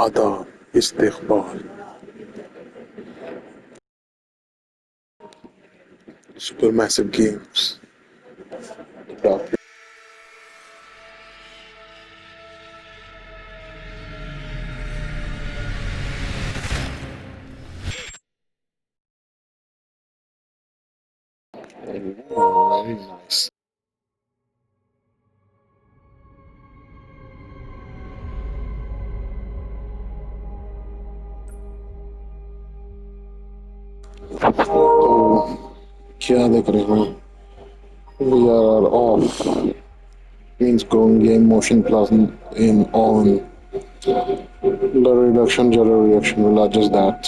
आदाब इस्तेक़बाल supermassive games. Oh, very nice. तो क्या देख रहे हैं? We are off. Means going game motion plus in on. Blur reduction, jitter reaction will adjust that.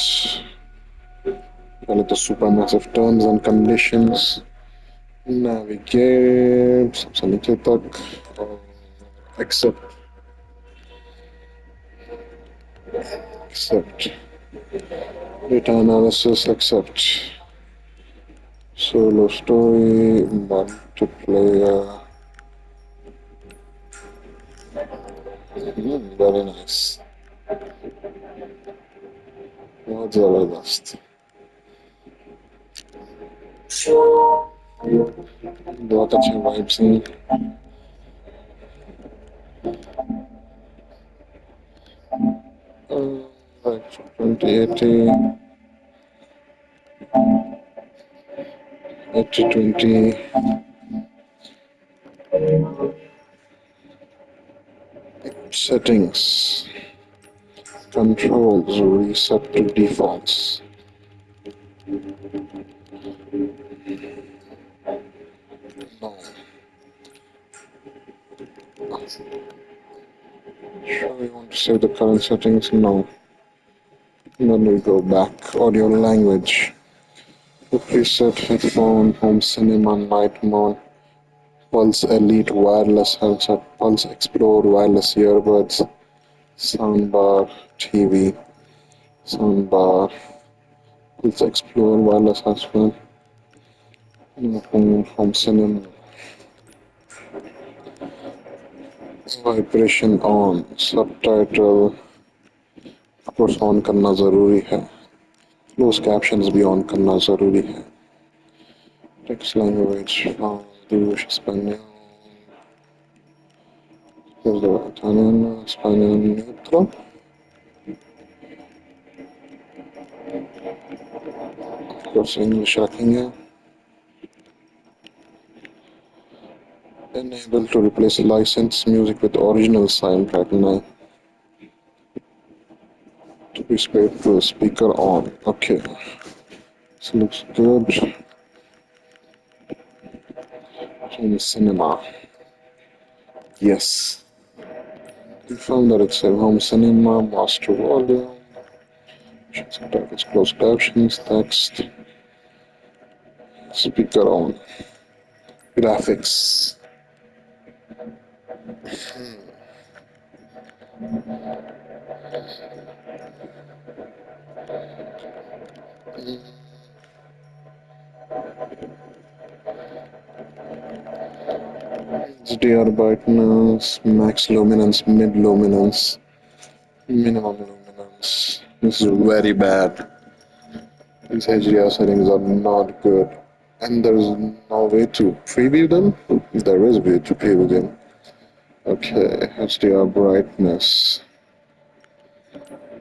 पहले तो supermassive terms and conditions. Navigate सबसे नीचे तक. Accept. Accept. Data analysis. Accept. Solo story. Multiplayer. Very nice. बहुत जबरदस्त. बहुत अच्छे vibes हैं. 2080, 8020, settings, controls, reset to defaults. No. Sure, we want to save the current settings? No. Then we go back. Audio language. Preset headphone, home cinema, night mode, Pulse Elite wireless headset, Pulse Explore wireless earbuds, soundbar, TV, soundbar, Pulse Explore wireless headset, home cinema, vibration on, subtitle, of course on करना ज़रूरी है, closed captions भी on करना ज़रूरी है, text language, English, Spanish, Italian, Spanish neutral. Of course English रखेंगे. Enable to replace licensed music with original soundtrack. No. To be spared to speaker on. Okay. This looks good. Home cinema. Yes. Confirm that it's a home cinema. Master volume. It's closed captions. Text. Speaker on. Graphics. HDR brightness. Max luminance. Mid luminance. Minimum luminance. This is very bad. These HDR settings are not good. And there's no way to preview them? There is a way to preview them. Okay, HDR brightness.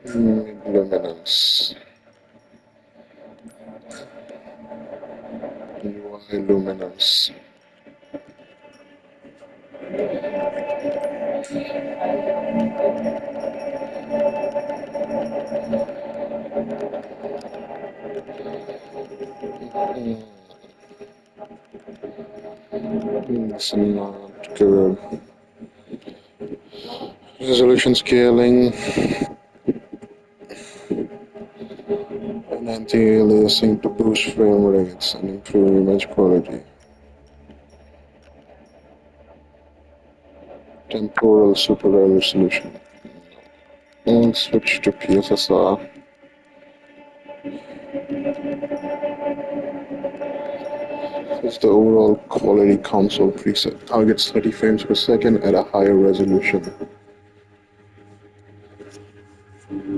Luminance. UI luminance. It's not good. Resolution scaling. And anti-aliasing to boost frame rates and improve image quality. Temporal super resolution. And switch to PSSR. It's the overall quality console preset. Targets 30 frames per second at a higher resolution.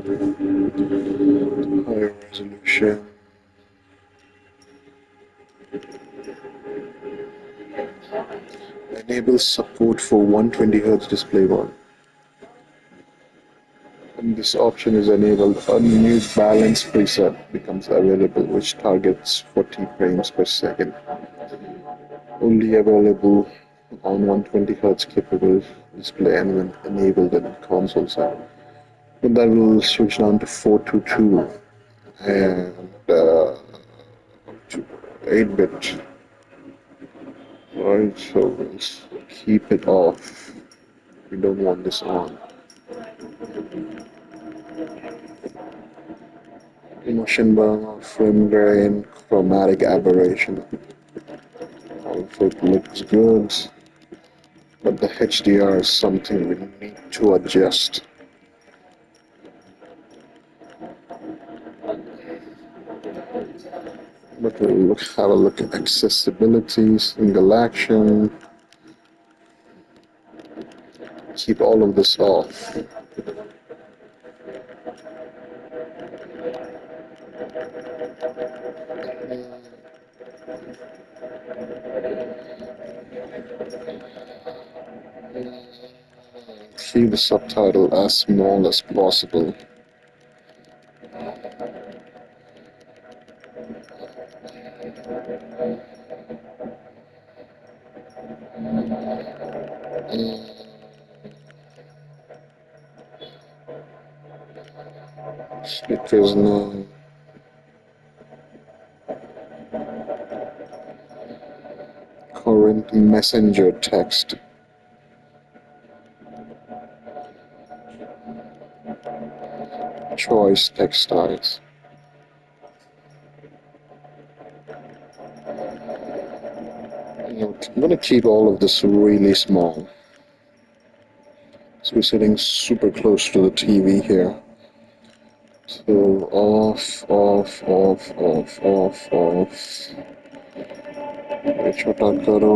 Higher resolution. Enable support for 120Hz display mode. When this option is enabled, a new balance preset becomes available which targets 40 frames per second. Only available on 120Hz capable display and when enabled in console side. But that will switch down to 422 and to 8-bit. Right, so we'll keep it off. We don't want this on. Motion blur, frame grain, chromatic aberration. All of it looks good, but the HDR is something we need to adjust. But we'll have a look at accessibility, single action. Keep all of this off. Keep the subtitle as small as possible. Speaker's name. Current messenger text. Choice text styles. I'm gonna keep all of this really small. So we're sitting super close to the TV here. So off. छोटा करो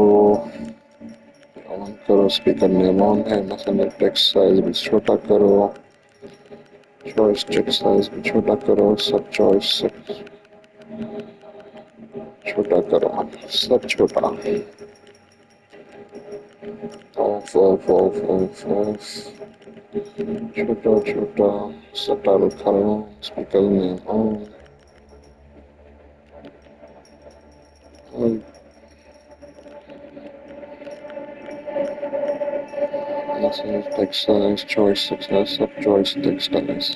on करो speaker name on है messenger text size भी छोटा करो choice text size भी छोटा करो सब चॉइस छोटा करो सब छोटा ऑफ छोटा छोटा सबटाइटल करो speaker name on Message text size, choice success, sub choice text size.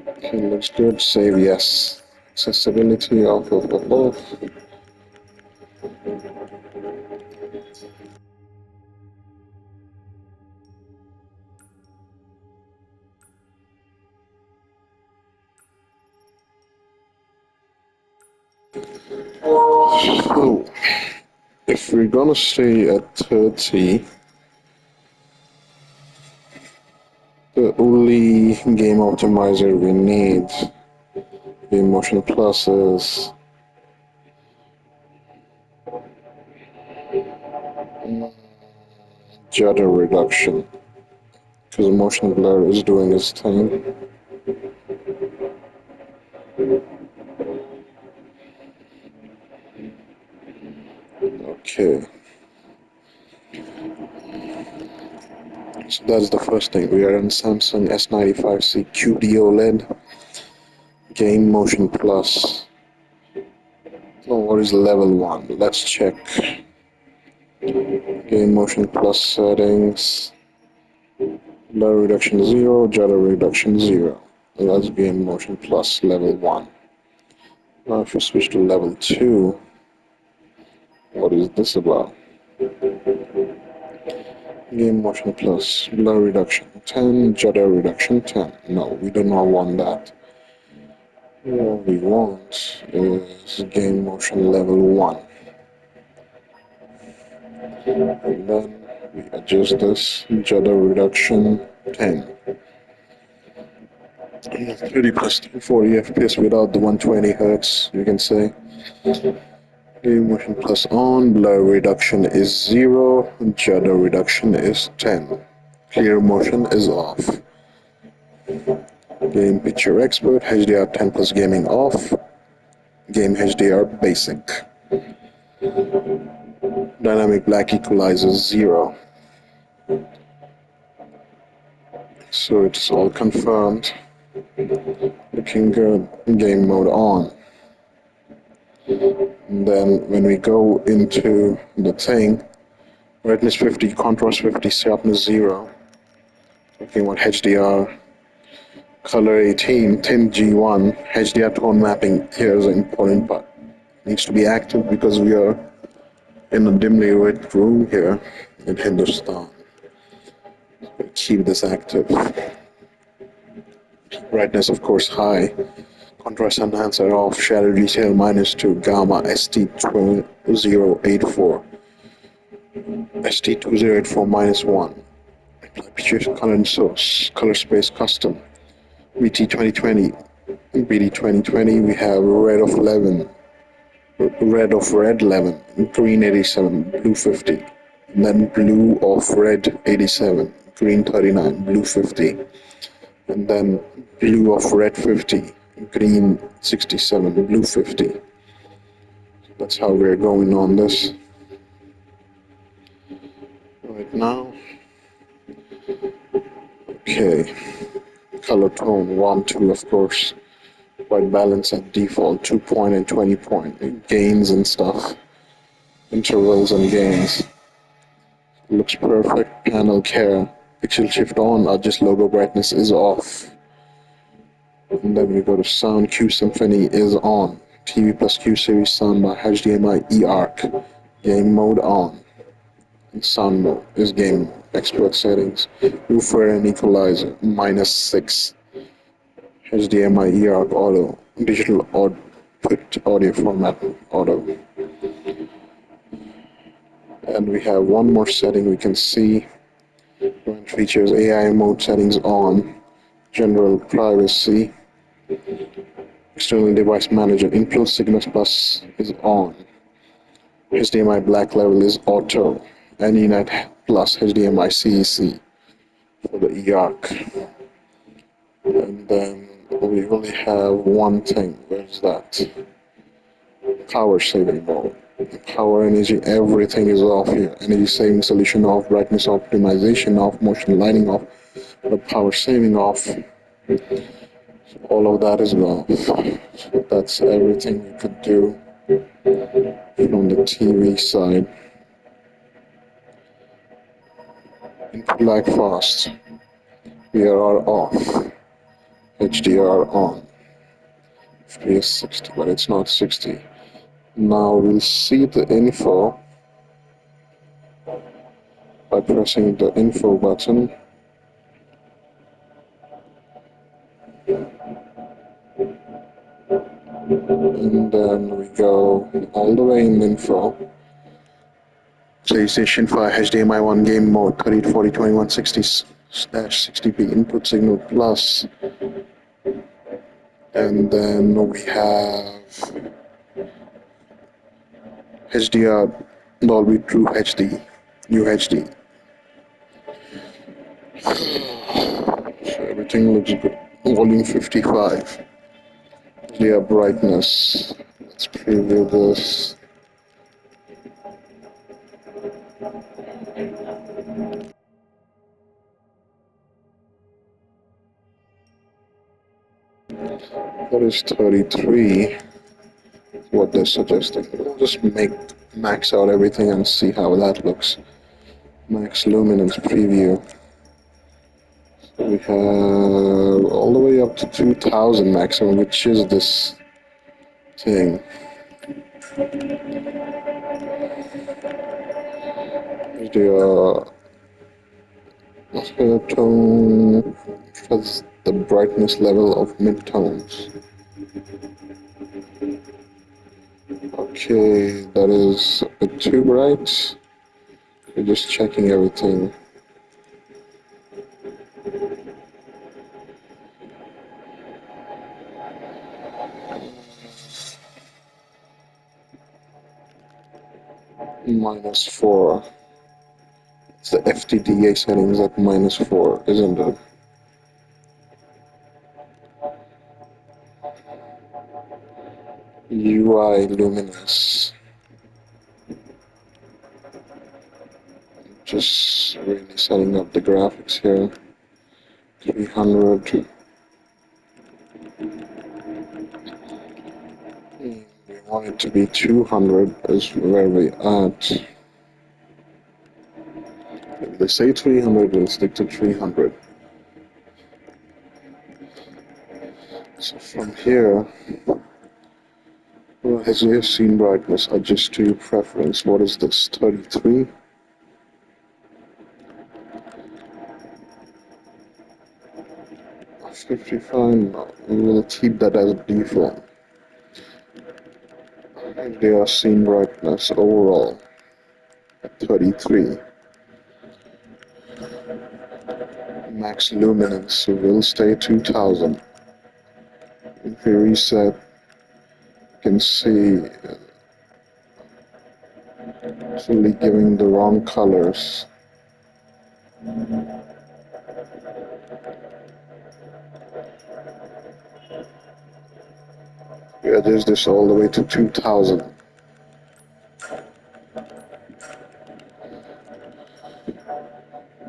Okay, looks good. Save yes. Accessibility off. So, if we're gonna stay at 30, the only game optimizer we need in Motion Plus is jitter reduction, because motion blur is doing its thing. Okay. So that's the first thing. We are in Samsung S95C QD-OLED. Game Motion Plus. Oh, what is level 1? Let's check. Game Motion Plus settings. Blur reduction 0, jitter reduction 0. That's Game Motion Plus level 1. Now if we switch to level 2, what is this about? Game Motion Plus, blur reduction 10, jitter reduction 10. No, we do not want that. What we want is Game Motion level 1. And then we adjust this, jitter reduction 10. 30 plus 40 FPS without the 120 Hz, you can say. Game Motion Plus on, blur reduction is 0, jitter reduction is 10. Clear motion is off. Game Picture Expert, HDR 10 plus gaming off. Game HDR basic. Dynamic black equalizer 0. So it's all confirmed. Looking good. Game mode on. And then when we go into the thing, brightness 50, contrast 50, sharpness 0. Talking about HDR, color 18, thin G1, HDR tone mapping. Here's an important part. Needs to be active because we are in a dimly lit room here in Hindustan. Keep this active. Brightness, of course, high. Contrast enhancer off. Shadow detail -2. Gamma ST2084. ST2084 -1. Apply picture color and source. Color space custom. BT 2020. BD 2020. We have red of 11. Red of red 11. Green 87. Blue 50. And then blue of red 87. Green 39. Blue 50. And then blue of red 50, green 67, blue 50. That's how we're going on this right now. Okay, color tone 1, 2, of course. White balance at default, 2-point and 20-point. Gains and stuff. Intervals and gains. Looks perfect. Panel care. Pixel shift on, adjust logo brightness is off. And then we go to sound. Q Symphony is on. TV plus Q series sound by HDMI eARC. Game mode on. And sound mode is game expert settings. Woofer and equalizer -6. HDMI eARC auto. Digital output audio format auto. And we have one more setting we can see. Features AI mode settings on. General privacy. External device manager. Influence signals plus is on. HDMI black level is auto. And Unite plus HDMI CEC for the eARC. And then we only have one thing. Where's that? Power saving mode. Power, energy, everything is off here. Energy saving solution off, brightness optimization off, motion lighting off, the power saving off. So all of that is off. So that's everything we could do from the TV side. Input lag fast. VRR off. HDR on. FPS 60, but it's not 60. Now we'll see the info by pressing the info button. And then we go all the way in info. PlayStation 5 HDMI 1 game mode 3040 2160/60p input signal plus. And then we have HDR Dolby True HD, UHD. So everything looks good. Volume 55. HDR brightness. Let's preview this. That is 33. What they're suggesting. We'll just max out everything and see how that looks. Max luminance preview. So we have all the way up to 2000 maximum, which is this thing. The tone has the brightness level of mid-tones. Okay, that is a bit too bright. We're just checking everything. -4. It's the FTDA settings at -4, isn't it? UI luminance. Just really setting up the graphics here. 300. We want it to be 200 is where we at. If they say 300, we'll stick to 300. So from here, well, as you have seen brightness, adjust to your preference. What is this, 33? Or 55? No, we will keep that as default. They are scene brightness overall at 33. Max luminance will stay 2000. If we reset, you can see actually giving the wrong colors. We adjust this all the way to 2000.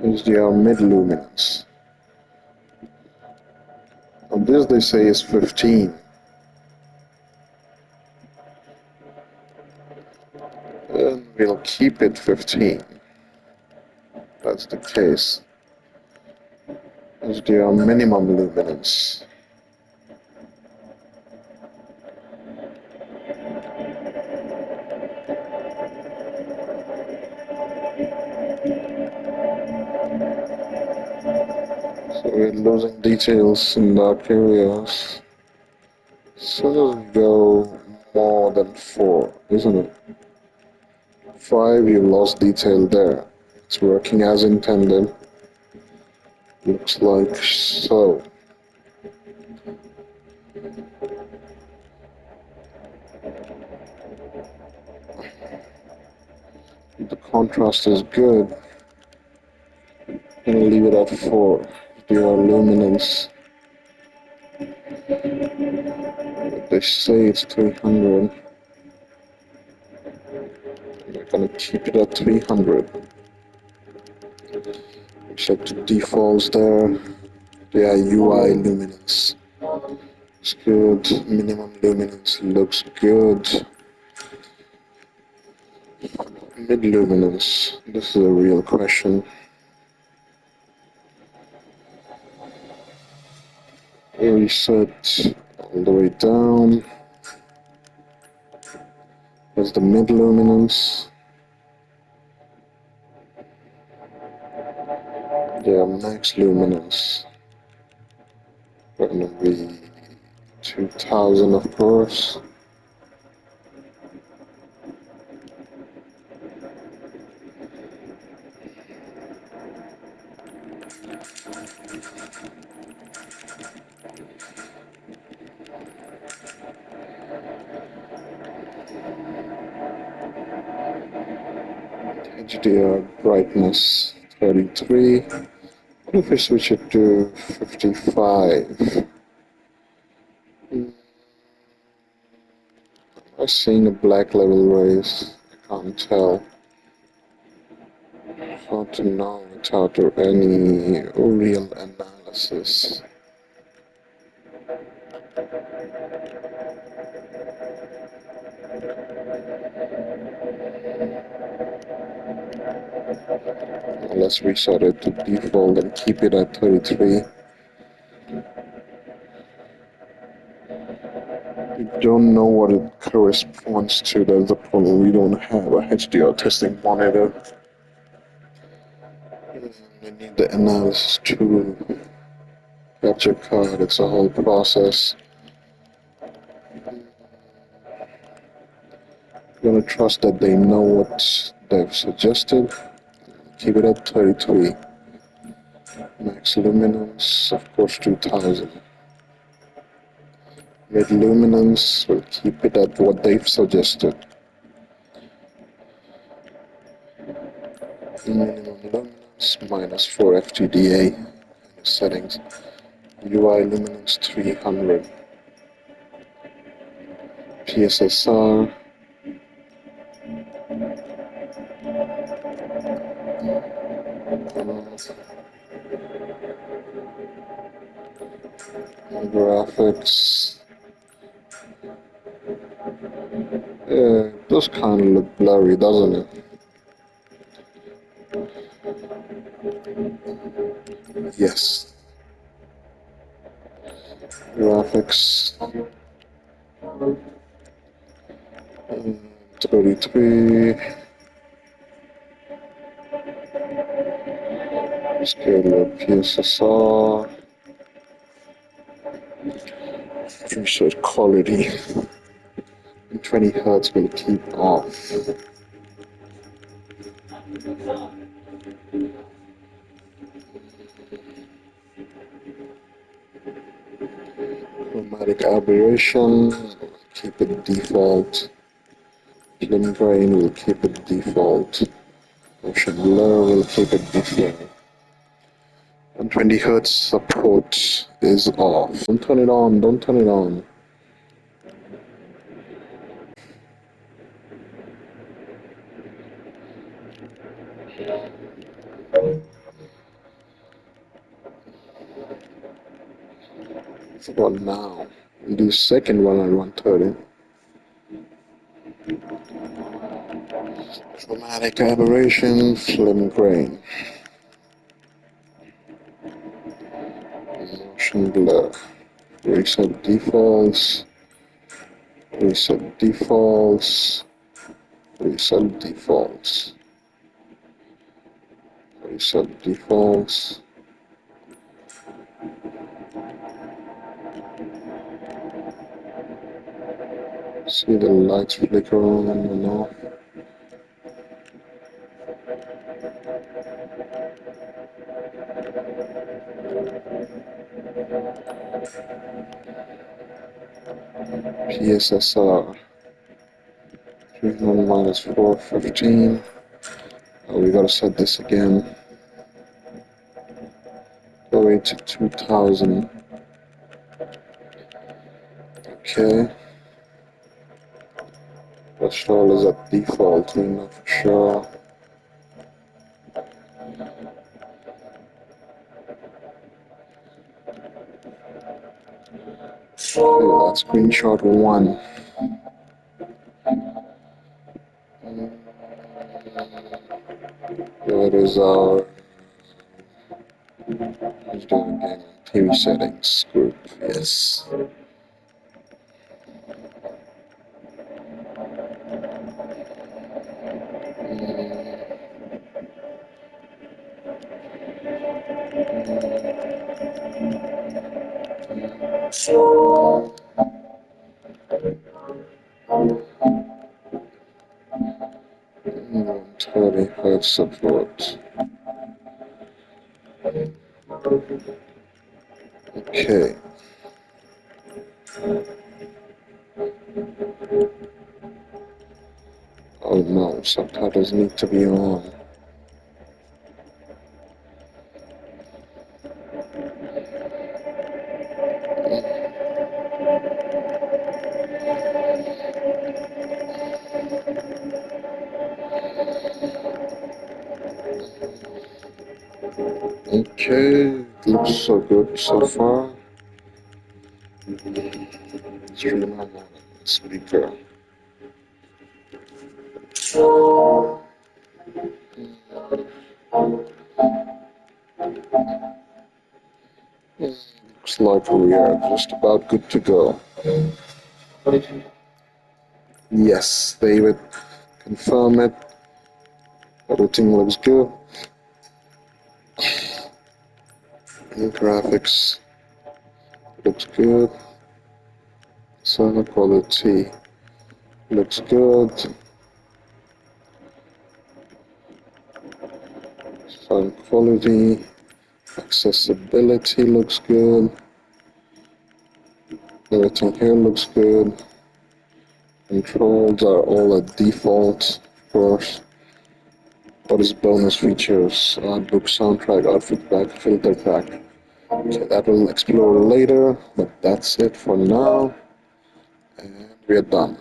HDR mid luminance. On this they say is 15. And we'll keep it 15. That's the case. HDR minimum luminance. So we're losing details in dark areas. So let's go more than 4, isn't it? 5, you lost detail there. It's working as intended. Looks like so. The contrast is good. I'll leave it at 4. The luminance. They say it's 300. We're gonna keep it at 300. Check the defaults there. Yeah, UI luminance. It's good. Minimum luminance looks good. Mid luminance. This is a real question. Reset all the way down. There's the mid luminance. Yeah, max luminance. Gonna be 2000, of course. HDR brightness 33. What if we switch it to 55? I'm seeing a black level raise. I can't tell. Hard to know without any real analysis. Let's reset it to default and keep it at 33. We don't know what it corresponds to. That's the problem. We don't have a HDR testing monitor. We need the analysis tool. Capture card. It's a whole process. I'm gonna trust that they know what they've suggested. Keep it at 33. Max luminance, of course, 2000. Mid luminance, we'll keep it at what they've suggested. Minimum luminance, minus 4 FTDA settings. UI luminance 300. PSSR, graphics. Yeah, it does kind of look blurry, doesn't it? Yes. Graphics. 33. Scale up PSSR. Preset quality. 20 Hertz will keep off. Chromatic aberration, keep it default. Film grain will keep it default. Motion blur will keep it default. 120 Hertz support is off. Don't turn it on, don't turn it on. What now? We'll do second one at 130. Chromatic aberration, film grain. Motion blur. Reset defaults. Reset defaults. Reset defaults. Reset defaults. See the lights flicker on and off. PSSR 31 minus 415. Oh, we gotta set this again. Go away to 2000. Okay. Watch all is at default, we know for sure. Okay, that's screenshot 1. That is our gaming TV settings group, yes. So 30 Hertz support. Okay. Oh no, subtitles need to be on. Okay, looks so good so far. Stream on speaker. Looks like we are just about good to go. Yes, David, confirm it. Everything looks good. And graphics looks good. Sound quality looks good. Sound quality, accessibility looks good. Everything here looks good. Controls are all at default, of course. What is bonus features? Book soundtrack, outfit pack, filter pack. Okay, that we'll explore later, but that's it for now. And we are done.